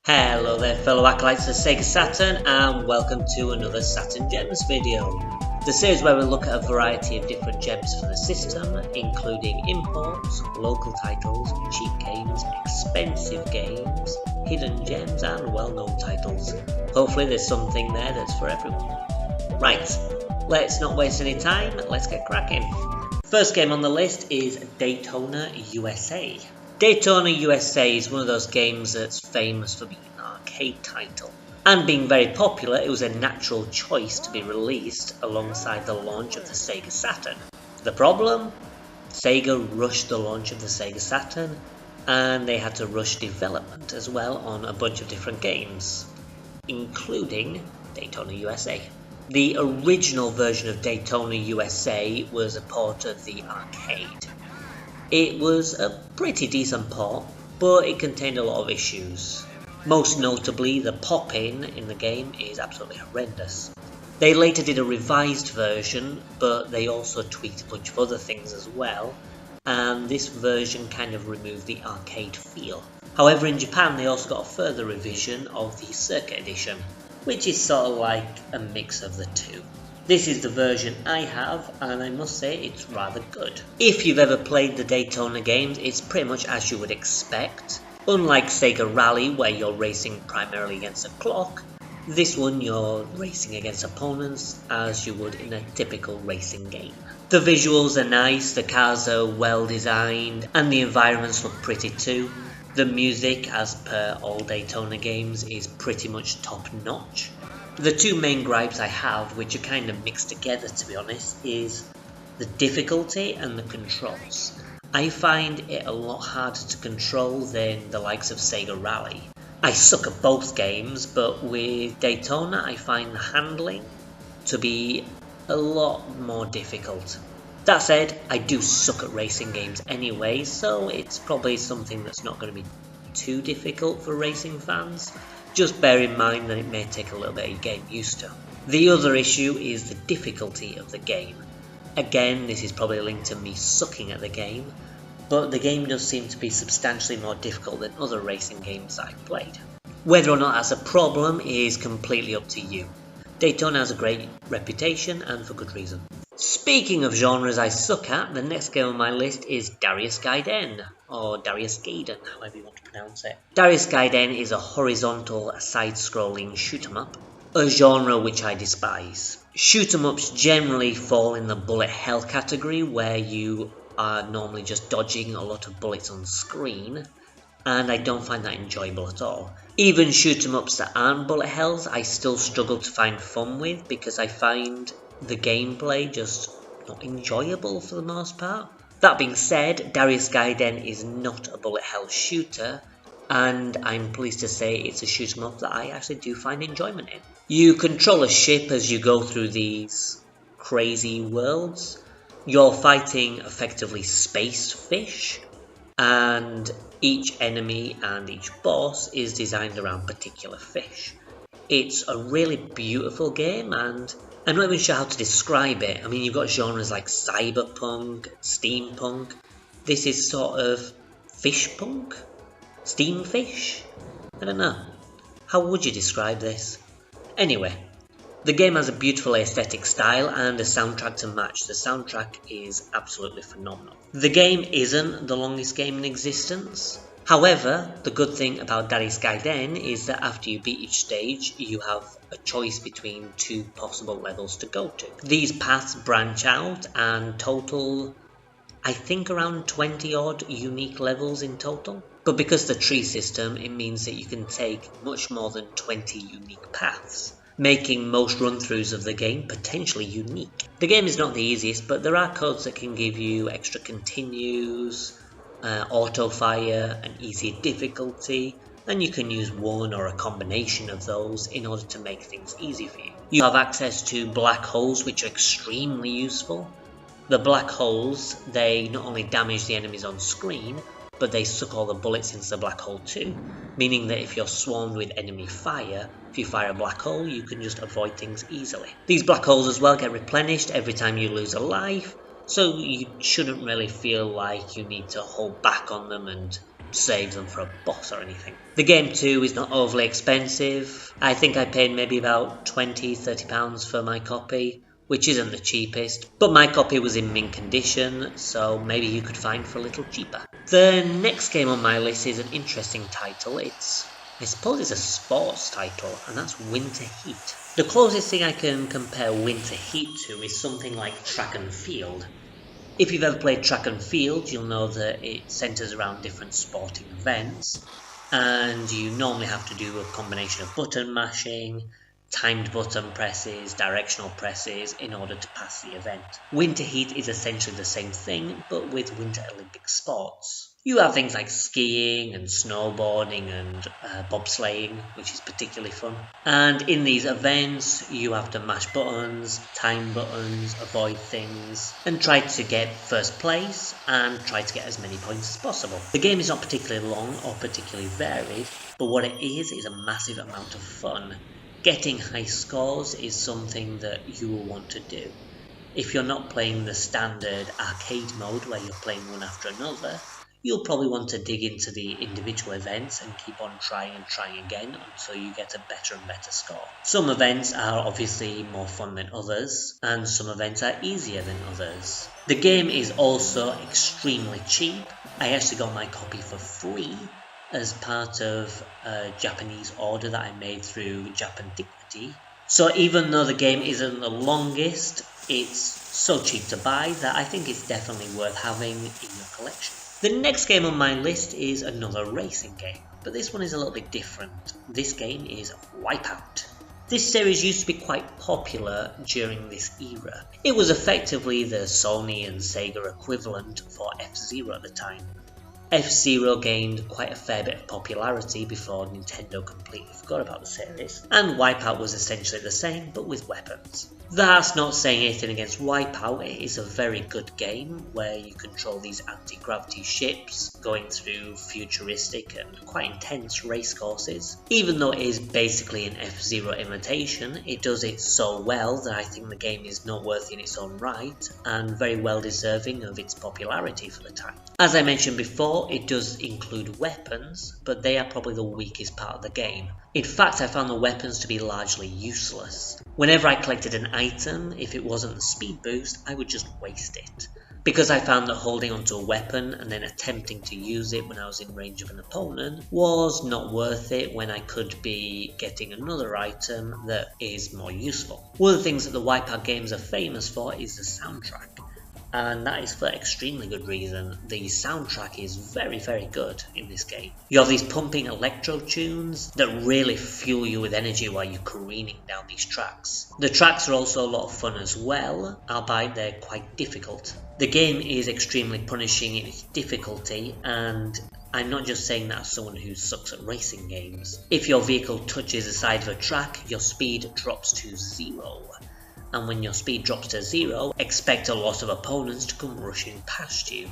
Hello there fellow acolytes of Sega Saturn, and welcome to another Saturn Gems video. The series where we look at a variety of different gems for the system, including imports, local titles, cheap games, expensive games, hidden gems and well-known titles. Hopefully there's something there that's for everyone. Right, let's not waste any time, let's get cracking. First game on the list is Daytona USA. Daytona USA is one of those games that's famous for being an arcade title. And being very popular, it was a natural choice to be released alongside the launch of the Sega Saturn. The problem? Sega rushed the launch of the Sega Saturn, and they had to rush development as well on a bunch of different games, including Daytona USA. The original version of Daytona USA was a port of the arcade. It was a pretty decent port, but it contained a lot of issues. Most notably, the pop-in in the game is absolutely horrendous. They later did a revised version, but they also tweaked a bunch of other things as well, and this version kind of removed the arcade feel. However, in Japan they also got a further revision of the Circuit Edition, which is sort of like a mix of the two. This is the version I have, and I must say it's rather good. If you've ever played the Daytona games, it's pretty much as you would expect. Unlike Sega Rally, where you're racing primarily against a clock, this one you're racing against opponents as you would in a typical racing game. The visuals are nice, the cars are well designed, and the environments look pretty too. The music, as per all Daytona games, is pretty much top notch. The two main gripes I have, which are kind of mixed together to be honest, is the difficulty and the controls. I find it a lot harder to control than the likes of Sega Rally. I suck at both games, but with Daytona I find the handling to be a lot more difficult. That said, I do suck at racing games anyway, so it's probably something that's not going to be too difficult for racing fans. Just bear in mind that it may take a little bit of getting used to. The other issue is the difficulty of the game. Again, this is probably linked to me sucking at the game, but the game does seem to be substantially more difficult than other racing games I've played. Whether or not that's a problem is completely up to you. Daytona has a great reputation, and for good reason. Speaking of genres I suck at, the next game on my list is Darius Guy, or Darius Gaiden, however you want to pronounce it. Darius Gaiden is a horizontal, side-scrolling shoot-'em-up, a genre which I despise. Shoot-'em-ups generally fall in the bullet hell category, where you are normally just dodging a lot of bullets on screen, and I don't find that enjoyable at all. Even shoot-'em-ups that aren't bullet hells, I still struggle to find fun with, because I find the gameplay just not enjoyable for the most part. That being said, Darius Gaiden is not a bullet hell shooter, and I'm pleased to say it's a shoot 'em up that I actually do find enjoyment in. You control a ship as you go through these crazy worlds. You're fighting effectively space fish, and each enemy and each boss is designed around particular fish. It's a really beautiful game, and I'm not even sure how to describe it. I mean, you've got genres like cyberpunk, steampunk. This is sort of fish punk? Steam fish? I don't know. How would you describe this? Anyway, the game has a beautiful aesthetic style and a soundtrack to match. The soundtrack is absolutely phenomenal. The game isn't the longest game in existence. However, the good thing about Darius Gaiden is that after you beat each stage, you have a choice between two possible levels to go to. These paths branch out and total, I think, around 20 odd unique levels in total. But because the tree system, it means that you can take much more than 20 unique paths, making most run-throughs of the game potentially unique. The game is not the easiest, but there are codes that can give you extra continues, auto fire, and easier difficulty, and you can use one or a combination of those in order to make things easy for you. You have access to black holes, which are extremely useful. The black holes, they not only damage the enemies on screen, but they suck all the bullets into the black hole too, meaning that if you're swarmed with enemy fire, if you fire a black hole, you can just avoid things easily. These black holes as well get replenished every time you lose a life, so you shouldn't really feel like you need to hold back on them and save them for a boss or anything. The game too is not overly expensive. I think I paid maybe about £20–30 for my copy, which isn't the cheapest, but my copy was in mint condition, so maybe you could find for a little cheaper. The next game on my list is an interesting title. I suppose it's a sports title, and that's Winter Heat. The closest thing I can compare Winter Heat to is something like track and field. If you've ever played track and field, you'll know that it centres around different sporting events, and you normally have to do a combination of button mashing, timed button presses, directional presses in order to pass the event. Winter Heat is essentially the same thing, but with Winter Olympic sports. You have things like skiing and snowboarding and bobsleighing, which is particularly fun. And in these events, you have to mash buttons, time buttons, avoid things, and try to get first place and try to get as many points as possible. The game is not particularly long or particularly varied, but what it is a massive amount of fun. Getting high scores is something that you will want to do. If you're not playing the standard arcade mode where you're playing one after another, you'll probably want to dig into the individual events and keep on trying again until you get a better and better score. Some events are obviously more fun than others, and some events are easier than others. The game is also extremely cheap. I actually got my copy for free as part of a Japanese order that I made through Gemtacular. So even though the game isn't the longest, it's so cheap to buy that I think it's definitely worth having in your collection. The next game on my list is another racing game, but this one is a little bit different. This game is Wipeout. This series used to be quite popular during this era. It was effectively the Sony and Sega equivalent for F-Zero at the time. F-Zero gained quite a fair bit of popularity before Nintendo completely forgot about the series, and Wipeout was essentially the same but with weapons. That's not saying anything against Wipeout. It is a very good game where you control these anti-gravity ships going through futuristic and quite intense race courses. Even though it is basically an F-Zero imitation, it does it so well that I think the game is noteworthy in its own right and very well deserving of its popularity for the time. As I mentioned before, it does include weapons, but they are probably the weakest part of the game. In fact, I found the weapons to be largely useless. Whenever I collected an item, if it wasn't the speed boost, I would just waste it. Because I found that holding onto a weapon and then attempting to use it when I was in range of an opponent was not worth it when I could be getting another item that is more useful. One of the things that the Wipeout games are famous for is the soundtrack. And that is for extremely good reason. The soundtrack is very, very good in this game. You have these pumping electro tunes that really fuel you with energy while you're careening down these tracks. The tracks are also a lot of fun as well, albeit they're quite difficult. The game is extremely punishing in its difficulty, and I'm not just saying that as someone who sucks at racing games. If your vehicle touches the side of a track, your speed drops to 0. And when your speed drops to 0, expect a lot of opponents to come rushing past you.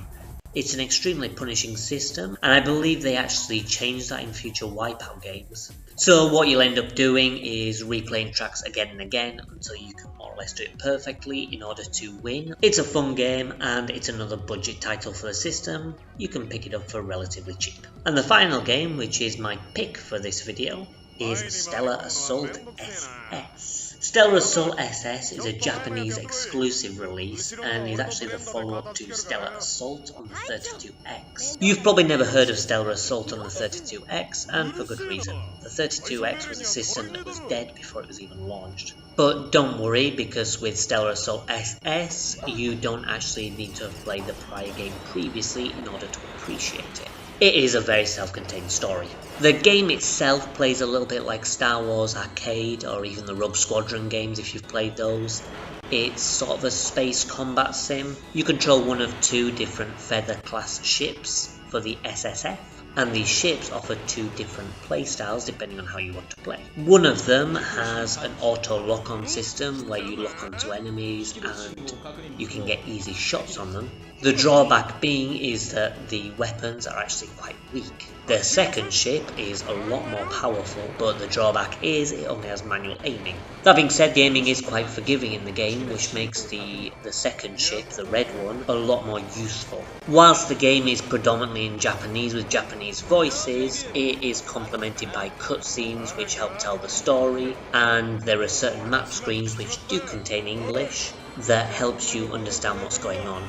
It's an extremely punishing system, and I believe they actually changed that in future Wipeout games. So what you'll end up doing is replaying tracks again and again until you can more or less do it perfectly in order to win. It's a fun game, and it's another budget title for the system. You can pick it up for relatively cheap. And the final game, which is my pick for this video, is Stellar Assault SS. Stellar Assault SS is a Japanese exclusive release and is actually the follow-up to Stellar Assault on the 32X. You've probably never heard of Stellar Assault on the 32X, and for good reason. The 32X was a system that was dead before it was even launched. But don't worry, because with Stellar Assault SS, you don't actually need to have played the prior game previously in order to appreciate it. It is a very self-contained story. The game itself plays a little bit like Star Wars Arcade or even the Rogue Squadron games if you've played those. It's sort of a space combat sim. You control one of 2 different Feather class ships for the SSF, and these ships offer 2 different playstyles depending on how you want to play. One of them has an auto lock-on system where you lock onto enemies and you can get easy shots on them. The drawback being is that the weapons are actually quite weak. Their second ship is a lot more powerful, but the drawback is it only has manual aiming. That being said, the aiming is quite forgiving in the game, which makes the second ship, the red one, a lot more useful. Whilst the game is predominantly in Japanese with Japanese voices, it is complemented by cutscenes which help tell the story, and there are certain map screens which do contain English that helps you understand what's going on.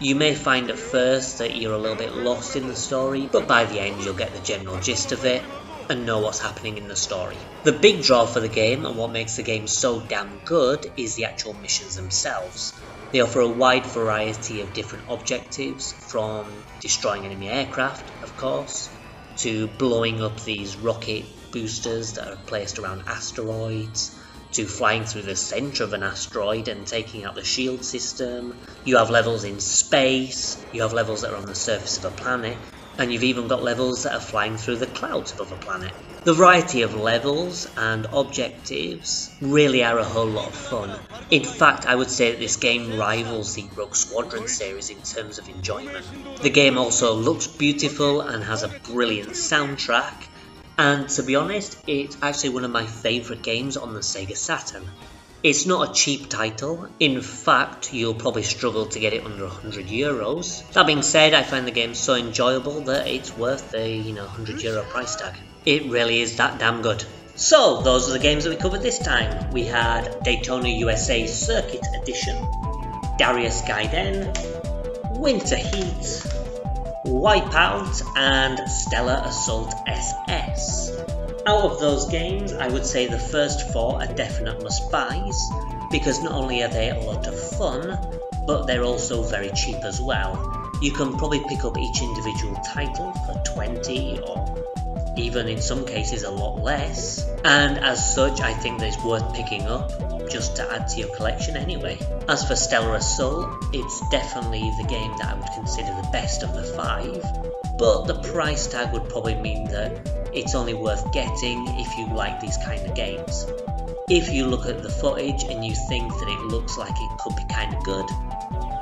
You may find at first that you're a little bit lost in the story, but by the end you'll get the general gist of it and know what's happening in the story. The big draw for the game, and what makes the game so damn good, is the actual missions themselves. They offer a wide variety of different objectives, from destroying enemy aircraft, of course, to blowing up these rocket boosters that are placed around asteroids, to flying through the centre of an asteroid and taking out the shield system. You have levels in space, you have levels that are on the surface of a planet, and you've even got levels that are flying through the clouds above a planet. The variety of levels and objectives really are a whole lot of fun. In fact, I would say that this game rivals the Rogue Squadron series in terms of enjoyment. The game also looks beautiful and has a brilliant soundtrack, and to be honest, it's actually one of my favourite games on the Sega Saturn. It's not a cheap title. In fact, you'll probably struggle to get it under €100. That being said, I find the game so enjoyable that it's worth the €100 price tag. It really is that damn good. So, those are the games that we covered this time. We had Daytona USA Circuit Edition, Darius Guy, Winter Heat, Wipeout, and Stellar Assault SS. Out of those games, I would say the first four are definite must-buys, because not only are they a lot of fun, but they're also very cheap as well. You can probably pick up each individual title for 20 or even in some cases a lot less, and as such I think that it's worth picking up just to add to your collection anyway. As for Stellar Assault, it's definitely the game that I would consider the best of the 5, but the price tag would probably mean that it's only worth getting if you like these kind of games. If you look at the footage and you think that it looks like it could be kind of good,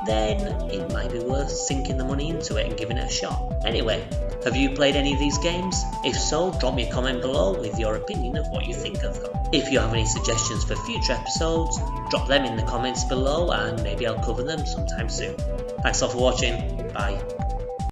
then it might be worth sinking the money into it and giving it a shot. Anyway, have you played any of these games? If so, drop me a comment below with your opinion of what you think of them. If you have any suggestions for future episodes, drop them in the comments below and maybe I'll cover them sometime soon. Thanks all for watching, bye.